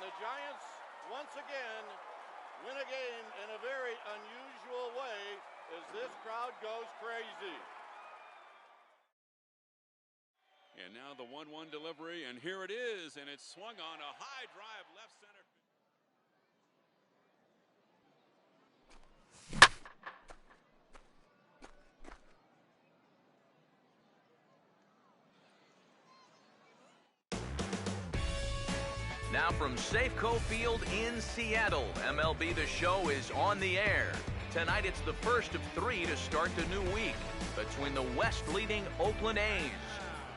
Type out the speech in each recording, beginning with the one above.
the Giants once again win a game in a very unusual way as this crowd goes crazy. And now the 1-1 delivery, and here it is, and it's swung on a high drive left center. Now from Safeco Field in Seattle, MLB The Show is on the air. Tonight it's the first of 3 to start the new week between the West-leading Oakland A's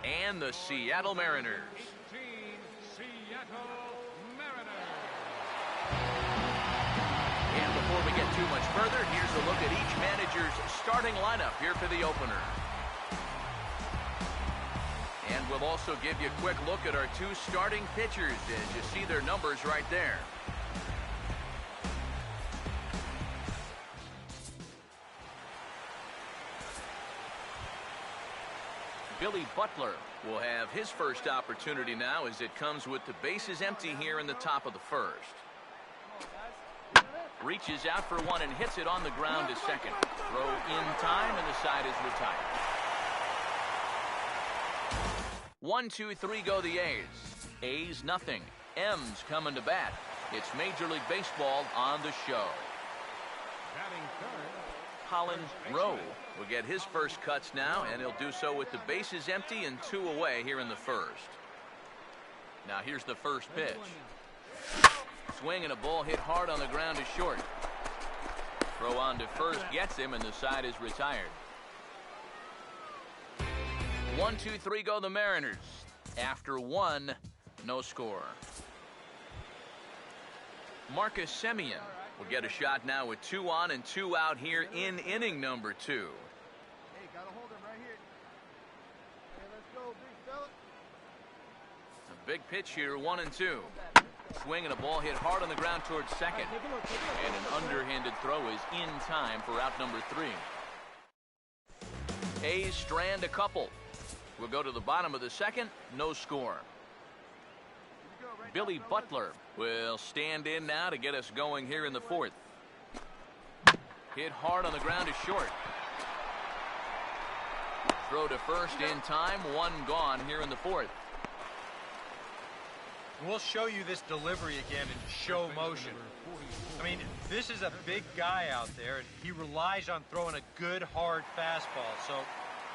and the Seattle Mariners. And before we get too much further, here's a look at each manager's starting lineup here for the opener. And we'll also give you a quick look at our 2 starting pitchers as you see their numbers right there. Billy Butler will have his first opportunity now as it comes with the bases empty here in the top of the first. Reaches out for one and hits it on the ground to second. Throw in time and the side is retired. 1, 2, 3 go the A's. A's nothing. M's coming to bat. It's Major League Baseball on the show. Colin will get his first cuts now, and he'll do so with the bases empty and 2 away here in the first. Now here's the first pitch. Swing and a ball hit hard on the ground to short. Throw on to first gets him, and the side is retired. 1, 2, 3 go the Mariners. After 1, no score. Marcus Semien will get a shot now with 2 on and 2 out here in inning number 2. Hey, gotta hold him right here. Hey, let's go, big fella. A big pitch here, 1 and 2. Swing and a ball hit hard on the ground towards second. And an underhanded throw is in time for out number 3. A's strand a couple. We'll go to the bottom of the second, no score. Billy Butler will stand in now to get us going here in the fourth. Hit hard on the ground to short. Throw to first in time, 1 gone here in the fourth. We'll show you this delivery again in show motion. I mean, this is a big guy out there, and he relies on throwing a good, hard fastball.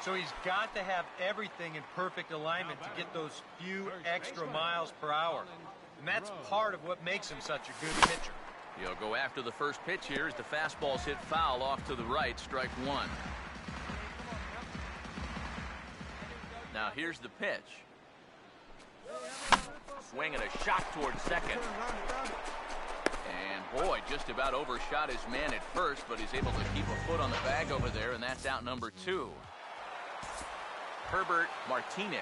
So he's got to have everything in perfect alignment to get those few extra miles per hour. And that's part of what makes him such a good pitcher. He'll go after the first pitch here as the fastball's hit foul off to the right, strike 1. Now here's the pitch. Swing and a shot towards second. And boy, just about overshot his man at first, but he's able to keep a foot on the bag over there, and that's out number 2. Herbert Martinez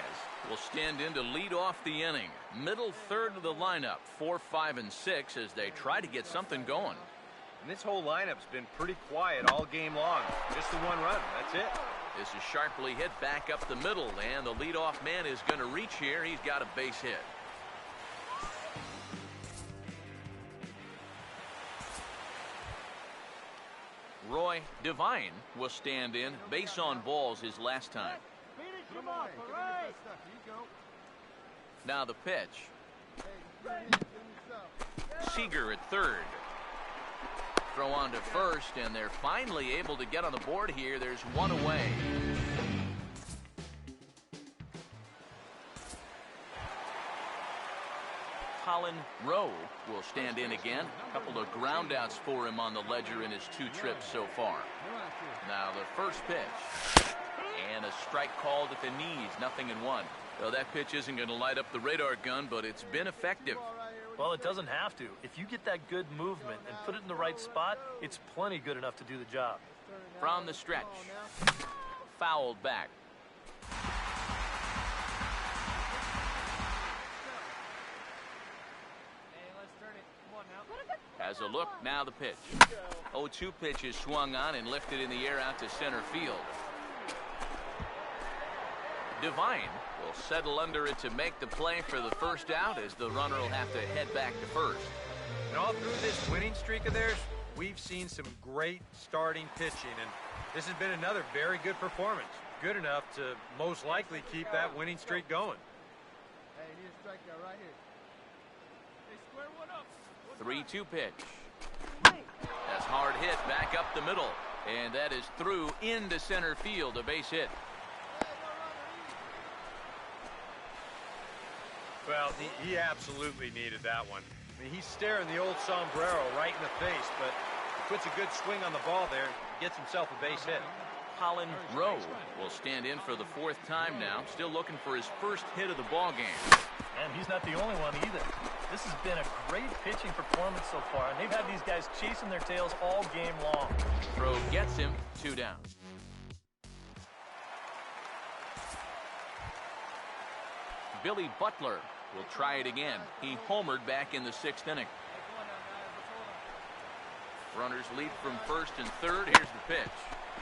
will stand in to lead off the inning. Middle third of the lineup, 4, 5, and 6 as they try to get something going. And this whole lineup's been pretty quiet all game long. Just the 1 run, that's it. This is sharply hit back up the middle, and the leadoff man is going to reach here. He's got a base hit. Roy Devine will stand in, base on balls his last time. Now the pitch. Seager at third. Throw on to first, and they're finally able to get on the board here. There's 1 away. Colin will stand in again. A couple of groundouts for him on the ledger in his 2 trips so far. Now the first pitch. And a strike called at the knees, 0-1. Well, that pitch isn't going to light up the radar gun, but it's been effective. Well, it doesn't have to. If you get that good movement and put it in the right spot, it's plenty good enough to do the job. From the stretch. Fouled back. Has a look, now the pitch. 0-2 pitch is swung on and lifted in the air out to center field. Devine will settle under it to make the play for the first out, as the runner will have to head back to first. And all through this winning streak of theirs, we've seen some great starting pitching, and this has been another very good performance. Good enough to most likely keep that winning streak going. Hey, you need a strikeout right here. Hey, square one up. 3-2 pitch. That's hard hit back up the middle, and that is through into center field, a base hit. Well, he absolutely needed that one. I mean, he's staring the old sombrero right in the face, but he puts a good swing on the ball there and gets himself a base hit. Colin will stand in for the 4th time now, still looking for his first hit of the ball game. And he's not the only one either. This has been a great pitching performance so far, and they've had these guys chasing their tails all game long. Throw gets him, 2 down. Billy Butler will try it again. He homered back in the 6th inning. Runners lead from first and third. Here's the pitch.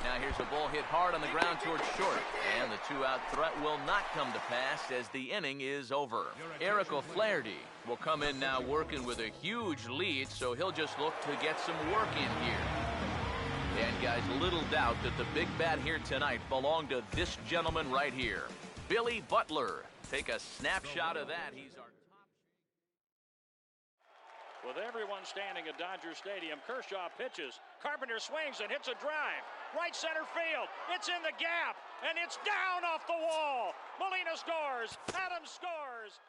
Now here's a ball hit hard on the ground towards short. And the 2-out threat will not come to pass as the inning is over. Eric O'Flaherty will come in now working with a huge lead, so he'll just look to get some work in here. And guys, little doubt that the big bat here tonight belonged to this gentleman right here, Billy Butler. Take a snapshot of that. He's our With everyone standing at Dodger Stadium, Kershaw pitches. Carpenter swings and hits a drive. Right center field. It's in the gap, and it's down off the wall. Molina scores. Adams scores.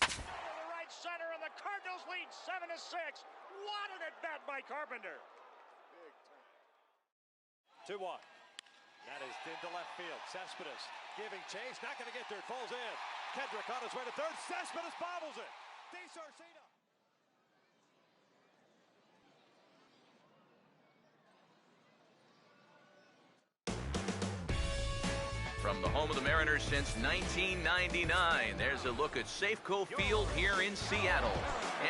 The right center, and the Cardinals lead 7-6. What an at-bat by Carpenter. 2-1. That is into left field. Cespedes giving chase. Not going to get there. It falls in. Kendrick on his way to third. Cespedes bobbles it. DeSarcina. From the home of the Mariners since 1999, there's a look at Safeco Field here in Seattle.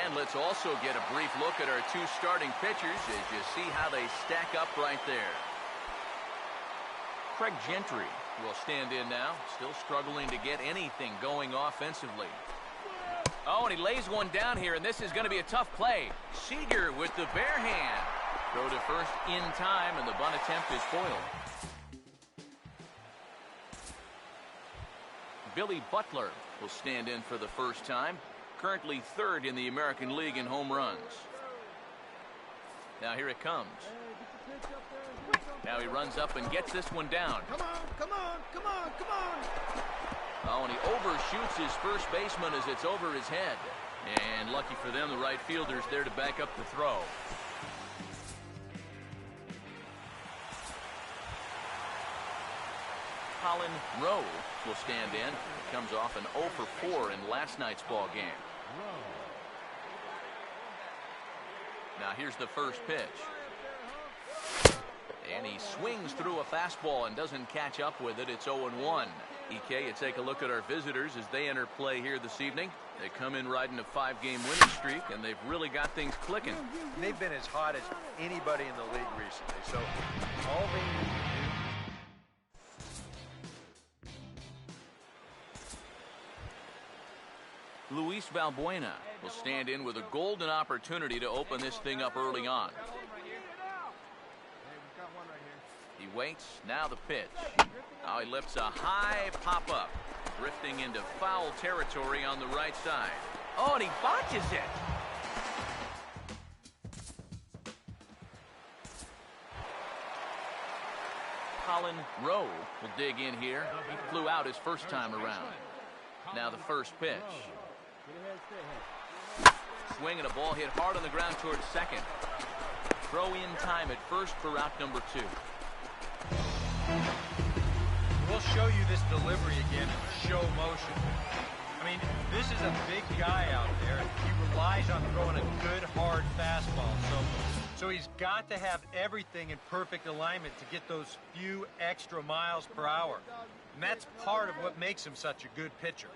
And let's also get a brief look at our 2 starting pitchers as you see how they stack up right there. Craig Gentry will stand in now, still struggling to get anything going offensively. Oh, and he lays one down here, and this is going to be a tough play. Seager with the bare hand. Throw to first in time, and the bunt attempt is foiled. Billy Butler will stand in for the first time, currently 3rd in the American League in home runs. Now here it comes. Now he runs up and gets this one down. Come on, come on, come on, come on. Oh, and he overshoots his first baseman as it's over his head. And lucky for them, the right fielder's there to back up the throw. Colin will stand in. Comes off an 0 for 4 in last night's ball game. Now here's the first pitch. And he swings through a fastball and doesn't catch up with it. It's 0-1. EK, you take a look at our visitors as they enter play here this evening. They come in riding a 5-game winning streak, and they've really got things clicking. And they've been as hot as anybody in the league recently. So all they need to do. Luis Valbuena will stand in with a golden opportunity to open this thing up early on. He waits, now the pitch. Now he lifts a high pop-up, drifting into foul territory on the right side. Oh, and he botches it. Colin will dig in here. He flew out his first time around. Now the first pitch. Swing and a ball hit hard on the ground towards second. Throw in time at first for out number 2. We'll show you this delivery again in show motion. I mean, this is a big guy out there. He relies on throwing a good, hard fastball. So he's got to have everything in perfect alignment to get those few extra miles per hour. And that's part of what makes him such a good pitcher.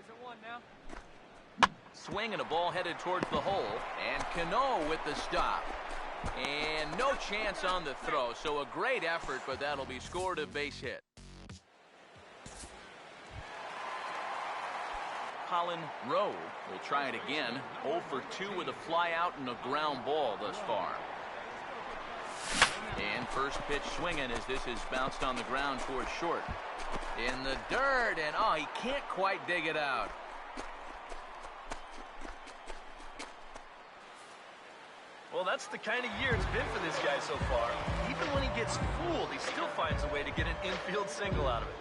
Swing and a ball headed towards the hole. And Cano with the stop. And no chance on the throw, so a great effort, but that'll be scored a base hit. Colin Rowe will try it again. 0 for 2 with a fly out and a ground ball thus far. And first pitch swinging as this is bounced on the ground towards short. In the dirt, and oh, he can't quite dig it out. Well, that's the kind of year it's been for this guy so far. Even when he gets fooled, he still finds a way to get an infield single out of it.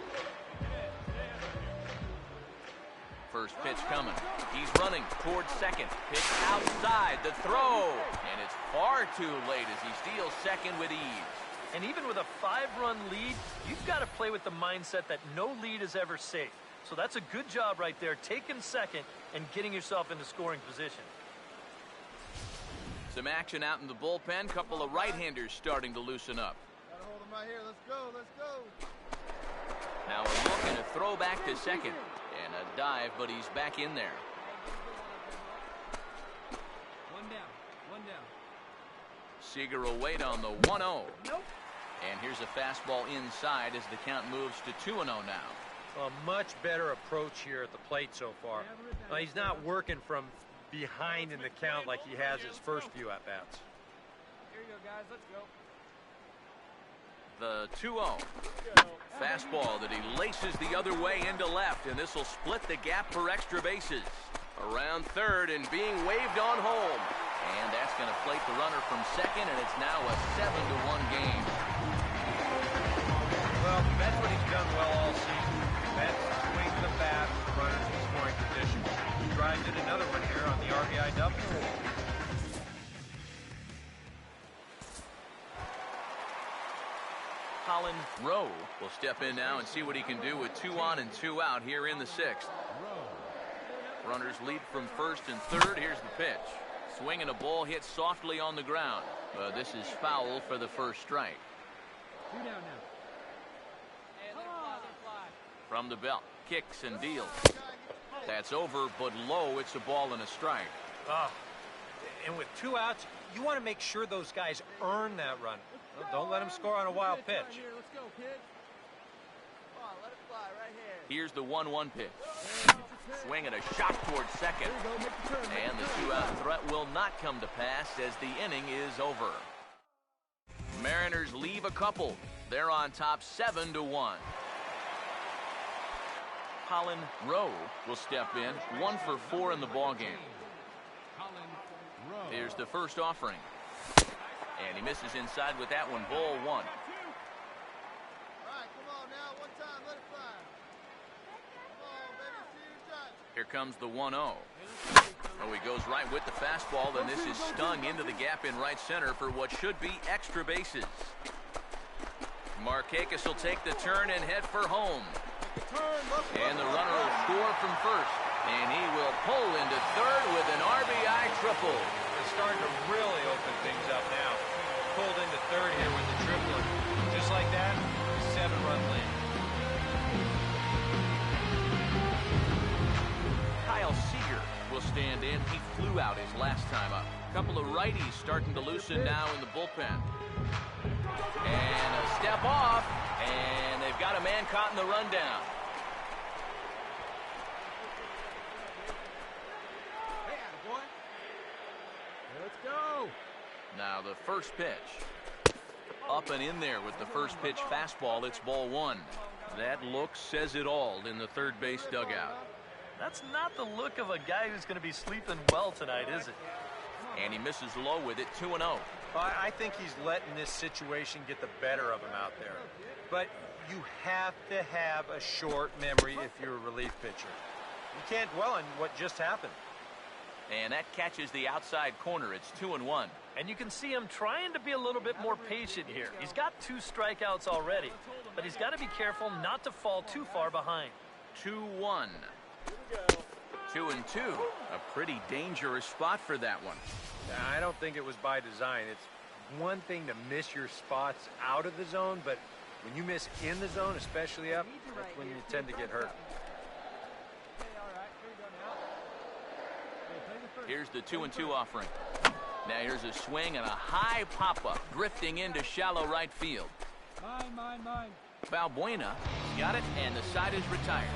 First pitch coming. He's running towards second. Pitch outside. The throw. And it's far too late as he steals second with ease. And even with a 5-run lead, you've got to play with the mindset that no lead is ever safe. So that's a good job right there, taking second and getting yourself into scoring position. Some action out in the bullpen. Couple of right-handers starting to loosen up. Gotta hold him right here. Let's go. Let's go. Now a look and a throw back to second. And a dive, but he's back in there. One down. Seager will wait on the 1-0. Nope. And here's a fastball inside as the count moves to 2-0 now. A much better approach here at the plate so far. He's not working from behind in the count like he has his first few at-bats. Here you go, guys. Let's go. The 2-0. Fastball that he laces the other way into left, and this will split the gap for extra bases. Around third and being waved on home. And that's going to plate the runner from second, and it's now a 7-1 game. Well, that's what he's done well all season. That's swing the bat, runners in scoring position. He drives in another one here on the RBI double. Colin Rowe will step in now and see what he can do with 2 on and 2 out here in the 6th. Runners lead from first and third. Here's the pitch. Swing and a ball hit softly on the ground. This is foul for the first strike. 2 down now. From the belt, kicks and deals. That's over, but low. It's a ball and a strike. And with 2 outs, you want to make sure those guys earn that run. Don't let them score on a wild pitch. Let's go, kid. Come on, let it fly right here. Here's the 1-1 pitch. Swing and a shot towards second. And the 2-out threat will not come to pass as the inning is over. Mariners leave a couple. They're on top 7-1. Colin Rowe will step in, 1 for 4 in the ballgame. Here's the first offering. And he misses inside with that one, ball 1. All right, come on now, one time, let it fly. Come on, baby, see your shot. Here comes the 1-0. Oh, he goes right with the fastball, and this is stung into the gap in right center for what should be extra bases. Markakis will take the turn and head for home. And the runner will score from first. And he will pull into third with an RBI triple. It's starting to really open things up now. Pulled into third here with the triple. Just like that, 7-run lead. Kyle Seager will stand in. He flew out his last time up. Couple of righties starting to loosen now in the bullpen. And a step off. And they've got a man caught in the rundown. Let's go. Now the first pitch. Up and in there with the first pitch fastball. It's ball 1. That look says it all in the third base dugout. That's not the look of a guy who's going to be sleeping well tonight, is it? And he misses low with it, 2-0. I think he's letting this situation get the better of him out there. But you have to have a short memory if you're a relief pitcher. You can't dwell on what just happened. And that catches the outside corner. It's 2-1. And you can see him trying to be a little bit more patient here. He's got 2 strikeouts already, but he's got to be careful not to fall too far behind. 2-1. 2-2. A pretty dangerous spot for that one. I don't think it was by design. It's one thing to miss your spots out of the zone, but when you miss in the zone, especially up, that's when you tend to get hurt. Hey, all right, here we go now. Here's the 2-2 offering. Now here's a swing and a high pop-up, drifting into shallow right field. Mine. Balbuena got it, and the side is retired.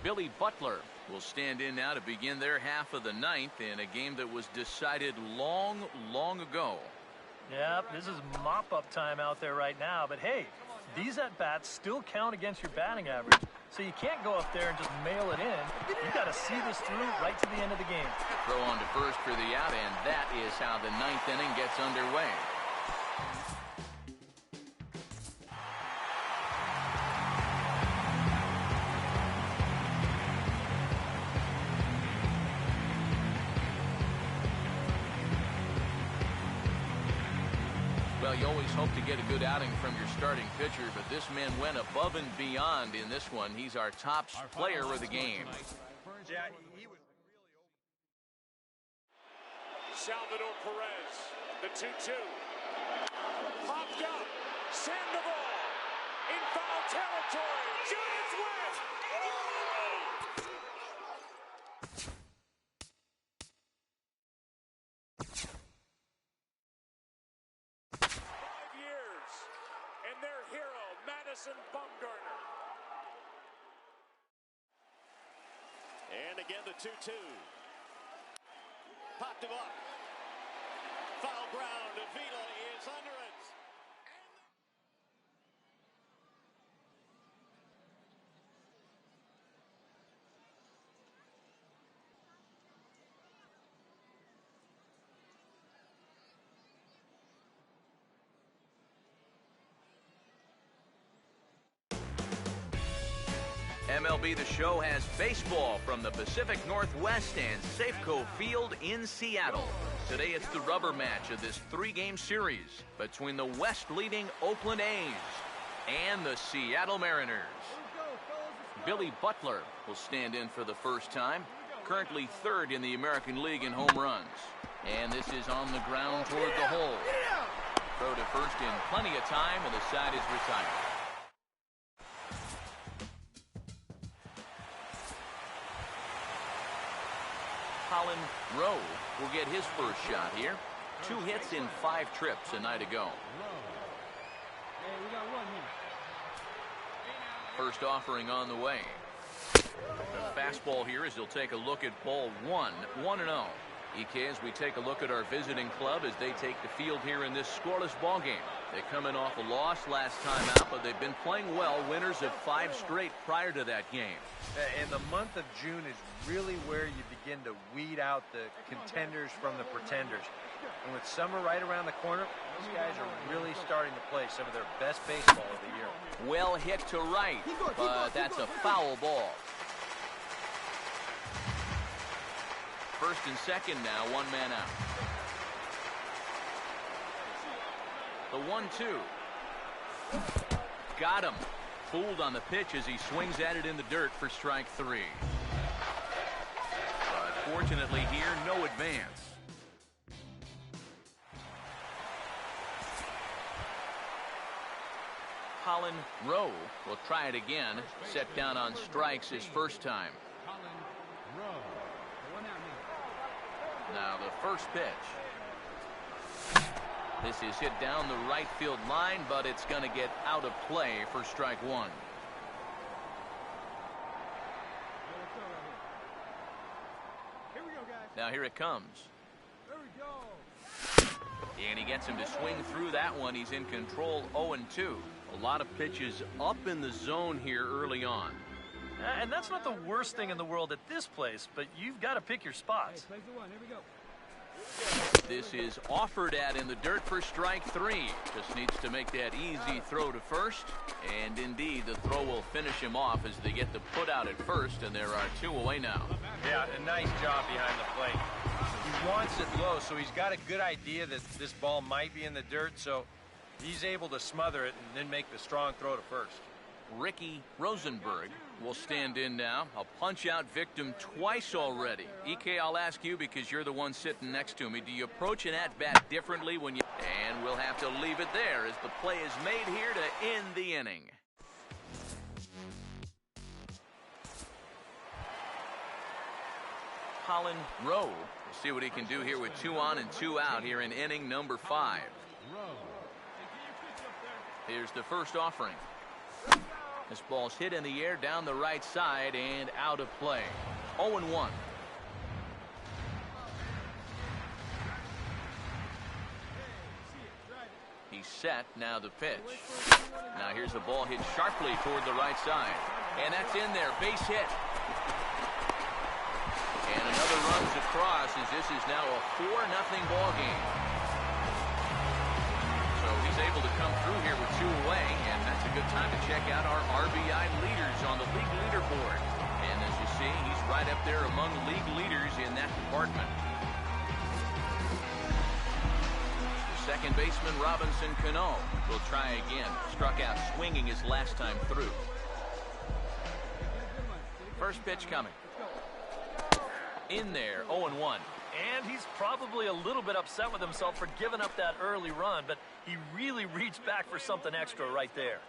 Billy Butler will stand in now to begin their half of the ninth in a game that was decided long, long ago. Yep, this is mop-up time out there right now, but hey, these at-bats still count against your batting average, so you can't go up there and just mail it in. You got to see this through right to the end of the game. Throw on to first for the out, and that is how the ninth inning gets underway. Well, you always hope to get a good outing from your starting pitcher, but this man went above and beyond in this one. He's our top player of the game. Yeah, he was Salvador Perez, the 2-2. Popped up. Sandoval in foul territory. Giants win. 5 years, and their hero, Madison Bumgarner. And again, the 2-2. Popped him up. Foul ground. Avila is under it. MLB The Show has baseball from the Pacific Northwest and Safeco Field in Seattle. Today it's the rubber match of this 3-game series between the West-leading Oakland A's and the Seattle Mariners. Billy Butler will stand in for the first time, currently third in the American League in home runs. And this is on the ground toward the hole. Throw to first in plenty of time, and the side is retired. Colin will get his first shot here. 2 hits in 5 trips a night ago. Hey, we got one here. First offering on the way. The fastball here as he'll take a look at ball 1, 1-0. EK, as we take a look at our visiting club as they take the field here in this scoreless ball game. They come in off a loss last time out, but they've been playing well, winners of 5 straight prior to that game. And the month of June is really where you begin to weed out the contenders from the pretenders. And with summer right around the corner, these guys are really starting to play some of their best baseball of the year. Well hit to right, but that's a foul ball. First and second now, 1 man out. The 1-2. Got him. Fooled on the pitch as he swings at it in the dirt for strike 3. But fortunately here, no advance. Colin will try it again. Set down on strikes his first time. Now the first pitch. This is hit down the right field line, but it's going to get out of play for strike 1. Now here it comes. There we go. And he gets him to swing through that one. He's in control, 0-2. A lot of pitches up in the zone here early on. And that's not the worst thing in the world at this place, but you've got to pick your spots. Hey, plays the 1. Here we go. This is offered at in the dirt for strike 3. Just needs to make that easy throw to first. And indeed, the throw will finish him off as they get the put out at first, and there are 2 away now. Yeah, a nice job behind the plate. He wants it low, so he's got a good idea that this ball might be in the dirt, so he's able to smother it and then make the strong throw to first. Ricky Rosenberg will stand in now. A punch-out victim twice already. EK, I'll ask you because you're the one sitting next to me. Do you approach an at-bat differently when you... And we'll have to leave it there as the play is made here to end the inning. Colin Rowe. We'll see what he can do here with 2 on and 2 out here in inning number 5. Here's the first offering. This ball's hit in the air down the right side and out of play. 0-1. He's set. Now the pitch. Now here's the ball hit sharply toward the right side. And that's in there. Base hit. And another runs across as this is now a 4-0 ball game. So he's able to come through here with 2 away, and that's a good time to check out our RBI leaders on the league leaderboard. And as you see, he's right up there among league leaders in that department. Second baseman Robinson Cano will try again. Struck out swinging his last time through. First pitch coming. In there, 0-1. And he's probably a little bit upset with himself for giving up that early run, but he really reached back for something extra right there.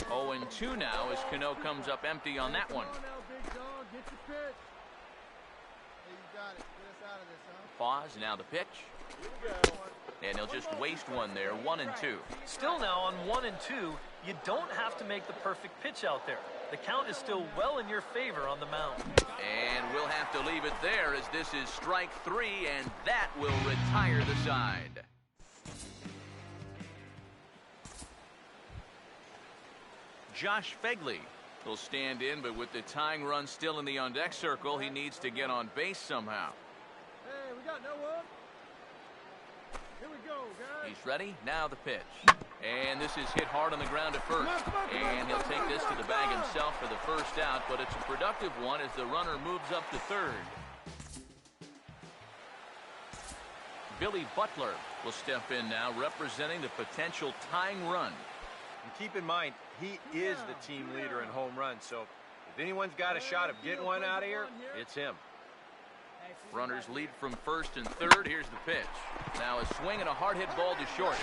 0-2 now as Cano comes up empty on that one. Pause, now the pitch. And he'll just waste one there, 1-2. Still now on 1-2, you don't have to make the perfect pitch out there. The count is still well in your favor on the mound. And we'll have to leave it there as this is strike 3, and that will retire the side. Josh Fegley will stand in, but with the tying run still in the on-deck circle, he needs to get on base somehow. Hey, we got no one. Here we go, guys. He's ready. Now the pitch. And this is hit hard on the ground at first. And he'll take this to the bag himself for the first out, but it's a productive one as the runner moves up to third. Billy Butler will step in now, representing the potential tying run. And keep in mind, he is the team leader in home runs, so if anyone's got a shot of getting one out of here, it's him. Runners lead from first and third. Here's the pitch. Now a swing and a hard hit ball to short.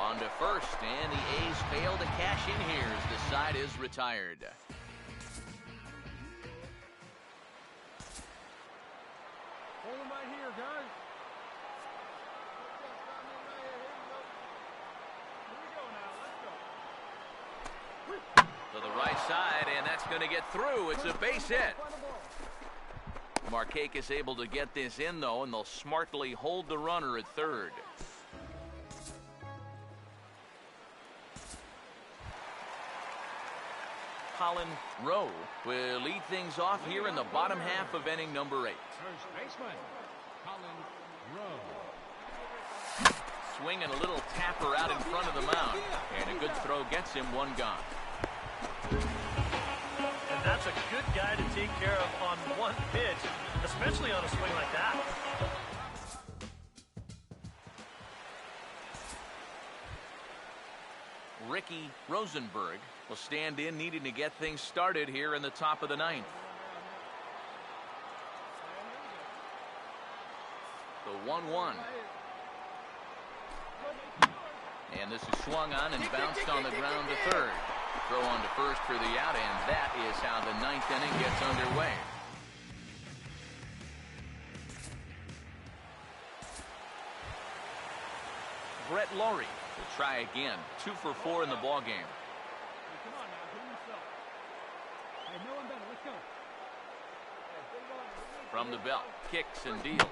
On to first, and the A's fail to cash in here as the side is retired. Hold him right here, guys. To the right side, and that's going to get through. It's a base hit. Markakis able to get this in, though, and they'll smartly hold the runner at third. Colin Rowe will lead things off here in the bottom half of inning number 8. First baseman, Colin Rowe. Swinging a little tapper out in front of the mound, and a good throw gets him 1 gone. And that's a good guy to take care of on 1 pitch, especially on a swing like that. Ricky Rosenberg will stand in, needing to get things started here in the top of the 9th. The 1-1. And this is swung on and bounced on the ground to third. Throw on to first for the out, and that is how the 9th inning gets underway. Brett Laurie will try again. 2 for 4 in the ball game. Hey, come on now, do yourself. Hey, no one better. Let's go. From the belt, kicks and deals.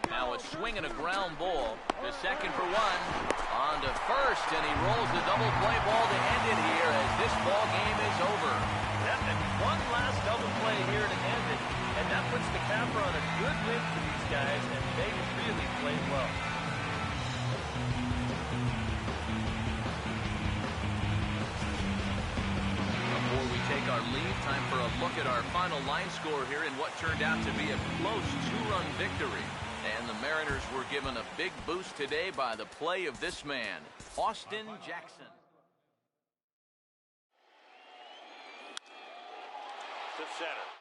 Now a swing and a ground ball. The second for 1. On to first, and he rolls the double play ball to end it here as this ball game is over. Yeah, and one last double play here to end it. And that puts the capper on a good win for these guys, and they really played well. Before we take our leave, time for a look at our final line score here in what turned out to be a close 2-run victory. And the Mariners were given a big boost today by the play of this man, Austin Jackson. To center.